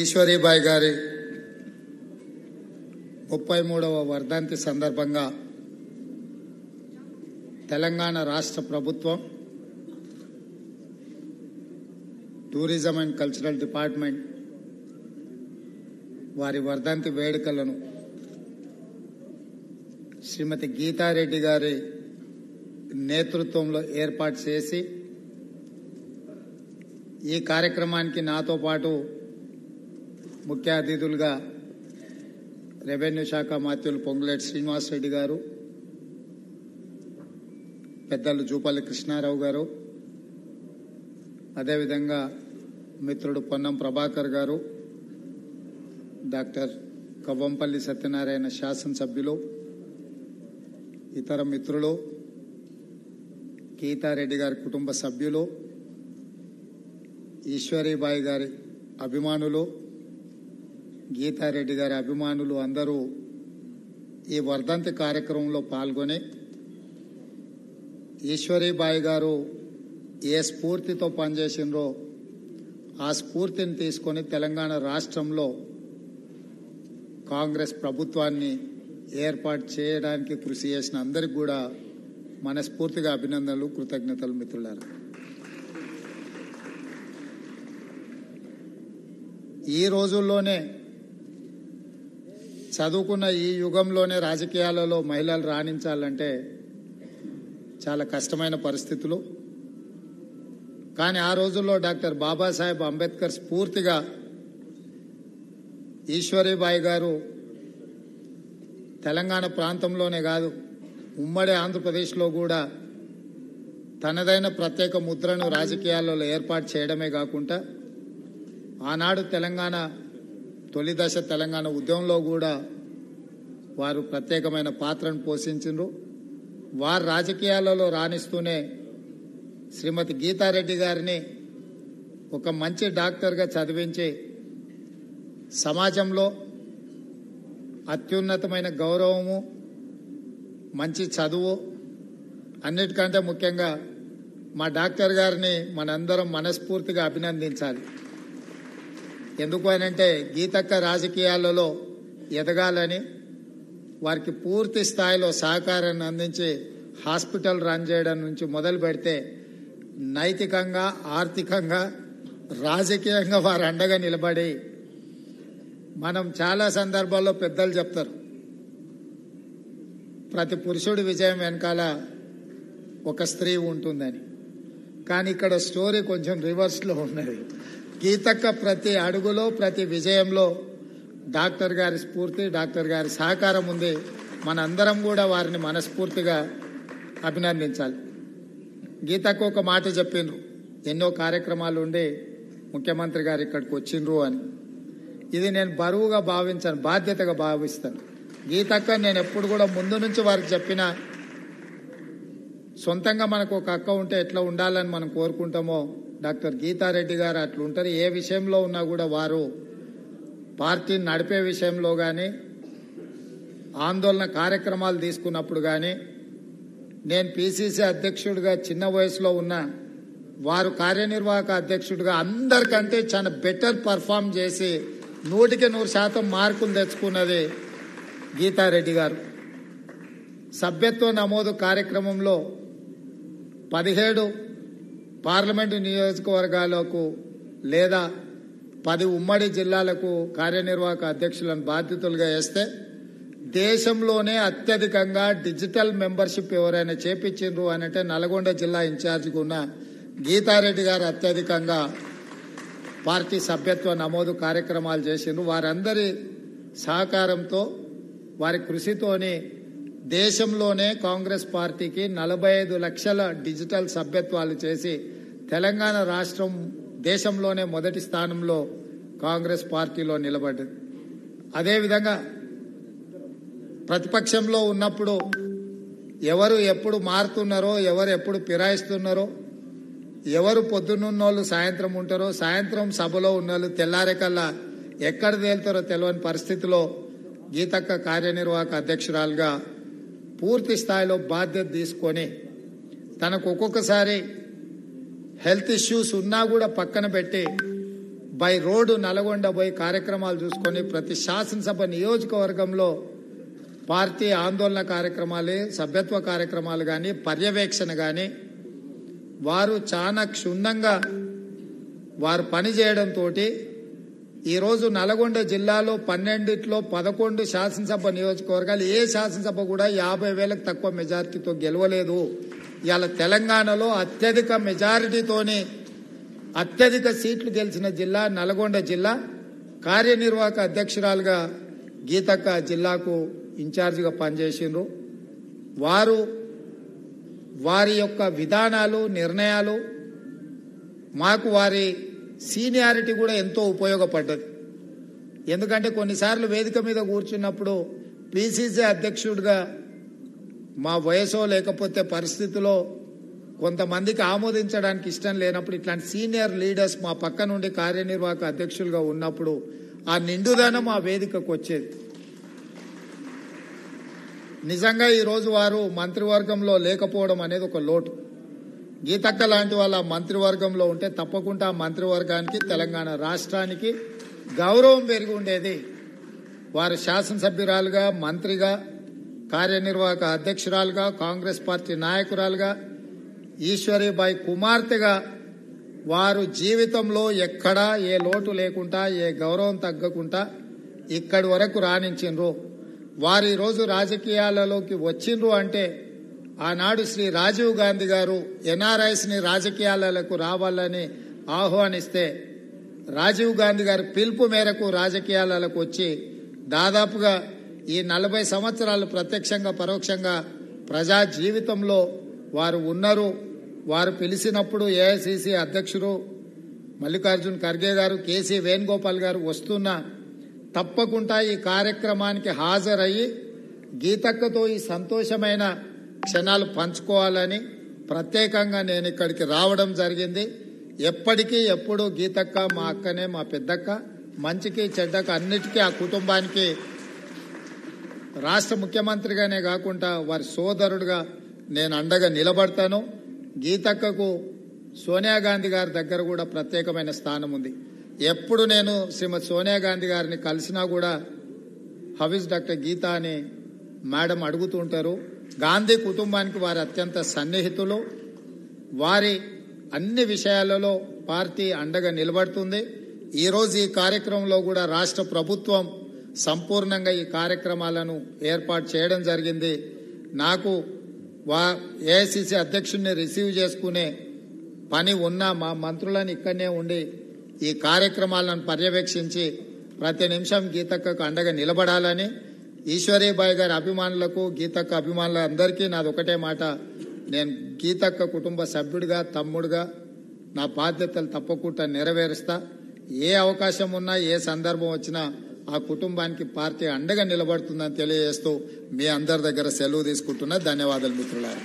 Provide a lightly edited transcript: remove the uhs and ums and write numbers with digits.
ఈశ్వరీబాయి గారి 33వ వర్ధంతి సందర్భంగా తెలంగాణ రాష్ట్ర ప్రభుత్వం టూరిజం అండ్ కల్చరల్ డిపార్ట్మెంట్ వారి వర్ధంతి వేడుకలను శ్రీమతి గీతారెడ్డి గారి నేతృత్వంలో ఏర్పాటు చేసి ఈ కార్యక్రమానికి నాతో పాటు ముఖ్య అతిథులుగా రెవెన్యూ శాఖ మంత్రులు పొంగులేటి శ్రీనివాసరెడ్డి గారు, పెద్దలు జూపల్లి కృష్ణారావు గారు, అదేవిధంగా మిత్రుడు పొన్నం ప్రభాకర్ గారు, డాక్టర్ కవ్వంపల్లి సత్యనారాయణ శాసనసభ్యులు, ఇతర మిత్రులు, గీతారెడ్డి గారి కుటుంబ సభ్యులు, ఈశ్వరీబాయి గారి అభిమానులు, గీతారెడ్డి గారి అభిమానులు అందరూ ఈ వర్ధంతి కార్యక్రమంలో పాల్గొని ఈశ్వరీబాయి గారు ఏ స్ఫూర్తితో పనిచేసినరో ఆ స్ఫూర్తిని తీసుకొని తెలంగాణ రాష్ట్రంలో కాంగ్రెస్ ప్రభుత్వాన్ని ఏర్పాటు చేయడానికి కృషి చేసిన అందరికీ కూడా మనస్ఫూర్తిగా అభినందనలు, కృతజ్ఞతలు. మిత్రులారా, ఈ రోజుల్లోనే చదువుకున్న ఈ యుగంలోనే రాజకీయాలలో మహిళలు రాణించాలంటే చాలా కష్టమైన పరిస్థితులు. కానీ ఆ రోజుల్లో డాక్టర్ బాబాసాహెబ్ అంబేద్కర్ స్ఫూర్తిగా ఈశ్వరీబాయి గారు తెలంగాణ ప్రాంతంలోనే కాదు, ఉమ్మడి ఆంధ్రప్రదేశ్లో కూడా తనదైన ప్రత్యేక ముద్రను రాజకీయాలలో ఏర్పాటు చేయడమే కాకుండా ఆనాడు తెలంగాణ తొలి దశ తెలంగాణ ఉద్యమంలో కూడా వారు ప్రత్యేకమైన పాత్రను పోషించారు. వారు రాజకీయాలలో రాణిస్తూనే శ్రీమతి గీతారెడ్డి గారిని ఒక మంచి డాక్టర్గా చదివించి సమాజంలో అత్యున్నతమైన గౌరవము, మంచి చదువు, అన్నిటికంటే ముఖ్యంగా మా డాక్టర్ గారిని మనందరం మనస్ఫూర్తిగా అభినందించాలి. ఎందుకు అనంటే గీతక్క రాజకీయాలలో ఎదగాలని వారికి పూర్తి స్థాయిలో సహకారాన్ని అందించి హాస్పిటల్ రన్ చేయడం నుంచి మొదలు పెడితే నైతికంగా, ఆర్థికంగా, రాజకీయంగా వారు అండగా నిలబడి, మనం చాలా సందర్భాల్లో పెద్దలు చెప్తారు ప్రతి పురుషుడి విజయం వెనకాల ఒక స్త్రీ ఉంటుందని. కానీ ఇక్కడ స్టోరీ కొంచెం రివర్స్లో ఉన్నది. గీతక్క ప్రతి అడుగులో, ప్రతి విజయంలో డాక్టర్ గారి స్ఫూర్తి, డాక్టర్ గారి సహకారం ఉంది. మనందరం కూడా వారిని మనస్ఫూర్తిగా అభినందించాలి. గీతక్క ఒక మాట చెప్పిండ్రు, ఎన్నో కార్యక్రమాలు ఉండి ముఖ్యమంత్రి గారు ఇక్కడికి వచ్చిండ్రు అని. ఇది నేను బరువుగా భావించాను, బాధ్యతగా భావిస్తాను. గీతక్క నేను ఎప్పుడు కూడా ముందు నుంచి వారికి చెప్పిన, సొంతంగా మనకు ఒక అక్క ఉంటే ఎట్లా ఉండాలని మనం కోరుకుంటామో డాక్టర్ గీతారెడ్డి గారు అట్లా ఉంటారు. ఏ విషయంలో ఉన్నా కూడా వారు పార్టీని నడిపే విషయంలో కానీ, ఆందోళన కార్యక్రమాలు తీసుకున్నప్పుడు కానీ, నేను పిసిసి అధ్యక్షుడిగా చిన్న వయసులో ఉన్న వారు కార్యనిర్వాహక అధ్యక్షుడిగా అందరికంటే చాలా బెటర్ పర్ఫామ్ చేసి 100% మార్కులు తెచ్చుకున్నది గీతారెడ్డి గారు. సభ్యత్వ నమోదు కార్యక్రమంలో 17 పార్లమెంటు నియోజకవర్గాలకు లేదా 10 ఉమ్మడి జిల్లాలకు కార్యనిర్వాహక అధ్యక్షులను బాధ్యతలుగా వేస్తే దేశంలోనే అత్యధికంగా డిజిటల్ మెంబర్షిప్ ఎవరైనా చేపించిండ్రు అనంటే నల్గొండ జిల్లా ఇన్ఛార్జిగా ఉన్న గీతారెడ్డి గారు అత్యధికంగా పార్టీ సభ్యత్వ నమోదు కార్యక్రమాలు చేసిండ్రు. వారందరి సహకారంతో, వారి కృషితోని దేశంలోనే కాంగ్రెస్ పార్టీకి 45 లక్షల డిజిటల్ సభ్యత్వాలు చేసి తెలంగాణ రాష్ట్రం దేశంలోనే మొదటి స్థానంలో కాంగ్రెస్ పార్టీలో నిలబడ్డది. అదేవిధంగా ప్రతిపక్షంలో ఉన్నప్పుడు ఎవరు ఎప్పుడు మారుతున్నారో, ఎవరు ఎప్పుడు ఫిరాయిస్తున్నారో, ఎవరు పొద్దున్నున్నోళ్ళు సాయంత్రం ఉంటారో, సాయంత్రం సభలో ఉన్నోళ్ళు తెల్లారేకల్లా ఎక్కడ తేలుతారో తెలియని పరిస్థితిలో గీతక్క కార్యనిర్వాహక అధ్యక్షురాలుగా పూర్తి స్థాయిలో బాధ్యత తీసుకొని తనకు ఒక్కొక్కసారి హెల్త్ ఇష్యూస్ ఉన్నా కూడా పక్కన పెట్టి బై రోడ్డు నల్గొండ పోయి కార్యక్రమాలు చూసుకొని ప్రతి శాసనసభ నియోజకవర్గంలో పార్టీ ఆందోళన కార్యక్రమాలు, సభ్యత్వ కార్యక్రమాలు కానీ, పర్యవేక్షణ కానీ వారు చాలా క్షుణ్ణంగా వారు పనిచేయడంతో ఈరోజు నల్గొండ జిల్లాలో 12లో 11 శాసనసభ నియోజకవర్గాలు ఏ శాసనసభ కూడా 50,000కు తక్కువ మెజారిటీతో గెలవలేదు. ఇవాళ తెలంగాణలో అత్యధిక మెజారిటీతోని అత్యధిక సీట్లు గెలిచిన జిల్లా నల్గొండ జిల్లా. కార్యనిర్వాహక అధ్యక్షురాలుగా గీతక్క జిల్లాకు ఇన్ఛార్జిగా పనిచేసిండ్రు. వారి యొక్క విధానాలు, నిర్ణయాలు మాకు వారి సీనియారిటీ కూడా ఎంతో ఉపయోగపడ్డది. ఎందుకంటే కొన్నిసార్లు వేదిక మీద కూర్చున్నప్పుడు పిసిసి అధ్యక్షుడిగా మా వయసో లేకపోతే పరిస్థితిలో కొంతమందికి ఆమోదించడానికి ఇష్టం లేనప్పుడు ఇట్లాంటి సీనియర్ లీడర్స్ మా పక్క నుండి కార్యనిర్వాహక అధ్యక్షులుగా ఉన్నప్పుడు ఆ నిండుదనం ఆ వేదికకు వచ్చేది. నిజంగా ఈరోజు వారు మంత్రివర్గంలో లేకపోవడం అనేది ఒక లోటు. గీతక్క లాంటి వాళ్ళ మంత్రివర్గంలో ఉంటే తప్పకుండా మంత్రివర్గానికి, తెలంగాణ రాష్ట్రానికి గౌరవం పెరిగి ఉండేది. వారు శాసనసభ్యురాలుగా, మంత్రిగా, కార్యనిర్వాహక అధ్యక్షురాలుగా, కాంగ్రెస్ పార్టీ నాయకురాలుగా, ఈశ్వరీబాయి కుమార్తెగా వారు జీవితంలో ఎక్కడా ఏ లోటు లేకుండా, ఏ గౌరవం తగ్గకుండా ఇక్కడి వరకు రాణించిండ్రు. వారు ఈరోజు రాజకీయాలలోకి వచ్చిండ్రు అంటే ఆనాడు శ్రీ రాజీవ్ గాంధీ గారు ఎన్ఆర్ఐస్ని రాజకీయాలకు రావాలని ఆహ్వానిస్తే రాజీవ్ గాంధీ గారి పిలుపు మేరకు రాజకీయాలకు వచ్చి దాదాపుగా ఈ 40 సంవత్సరాలు ప్రత్యక్షంగా పరోక్షంగా ప్రజా జీవితంలో వారు ఉన్నారు. వారు పిలిచినప్పుడు ఏఐసిసి అధ్యక్షుడు మల్లికార్జున్ ఖర్గే గారు, కేసీ వేణుగోపాల్ గారు వస్తున్నా తప్పకుండా ఈ కార్యక్రమానికి హాజరయ్యి గీతక్కతో ఈ సంతోషమైన క్షణాలు పంచుకోవాలని ప్రత్యేకంగా నేను ఇక్కడికి రావడం జరిగింది. ఎప్పటికీ ఎప్పుడు గీతక్క మా అక్కనే, మా పెద్దక్క, మంచికి చెడ్డక అన్నిటికీ ఆ కుటుంబానికి రాష్ట్ర ముఖ్యమంత్రిగానే కాకుండా వారి సోదరుడుగా నేను అండగా నిలబడతాను. గీతక్కకు సోనియా గాంధీ గారి దగ్గర కూడా ప్రత్యేకమైన స్థానం ఉంది. ఎప్పుడు నేను శ్రీమతి సోనియా గాంధీ గారిని కలిసినా కూడా హౌ ఇస్ డాక్టర్ గీత అని మేడం అడుగుతూ ఉంటారు. గాంధీ కుటుంబానికి వారి అత్యంత సన్నిహితులు. వారి అన్ని విషయాలలో పార్టీ అండగా నిలబడుతుంది. ఈరోజు ఈ కార్యక్రమంలో కూడా రాష్ట్ర ప్రభుత్వం సంపూర్ణంగా ఈ కార్యక్రమాలను ఏర్పాటు చేయడం జరిగింది. నాకు ఏఐసిసి అధ్యక్షుడిని రిసీవ్ చేసుకునే పని ఉన్నా మా మంత్రులను ఇక్కడనే ఉండి ఈ కార్యక్రమాలను పర్యవేక్షించి ప్రతి నిమిషం గీతక్కకు అండగా నిలబడాలని, ఈశ్వరీబాయి గారి అభిమానులకు, గీతక్క అభిమానులందరికీ నాది ఒకటే మాట, నేను గీతక్క కుటుంబ సభ్యుడిగా, తమ్ముడుగా నా బాధ్యతలు తప్పకుండా నెరవేరుస్తా. ఏ అవకాశం ఉన్నా, ఏ సందర్భం వచ్చినా ఆ కుటుంబానికి పార్టీ అండగా నిలబడుతుందని తెలియజేస్తూ మీ అందరి దగ్గర సెలవు తీసుకుంటున్నా. ధన్యవాదాలు మిత్రులారా.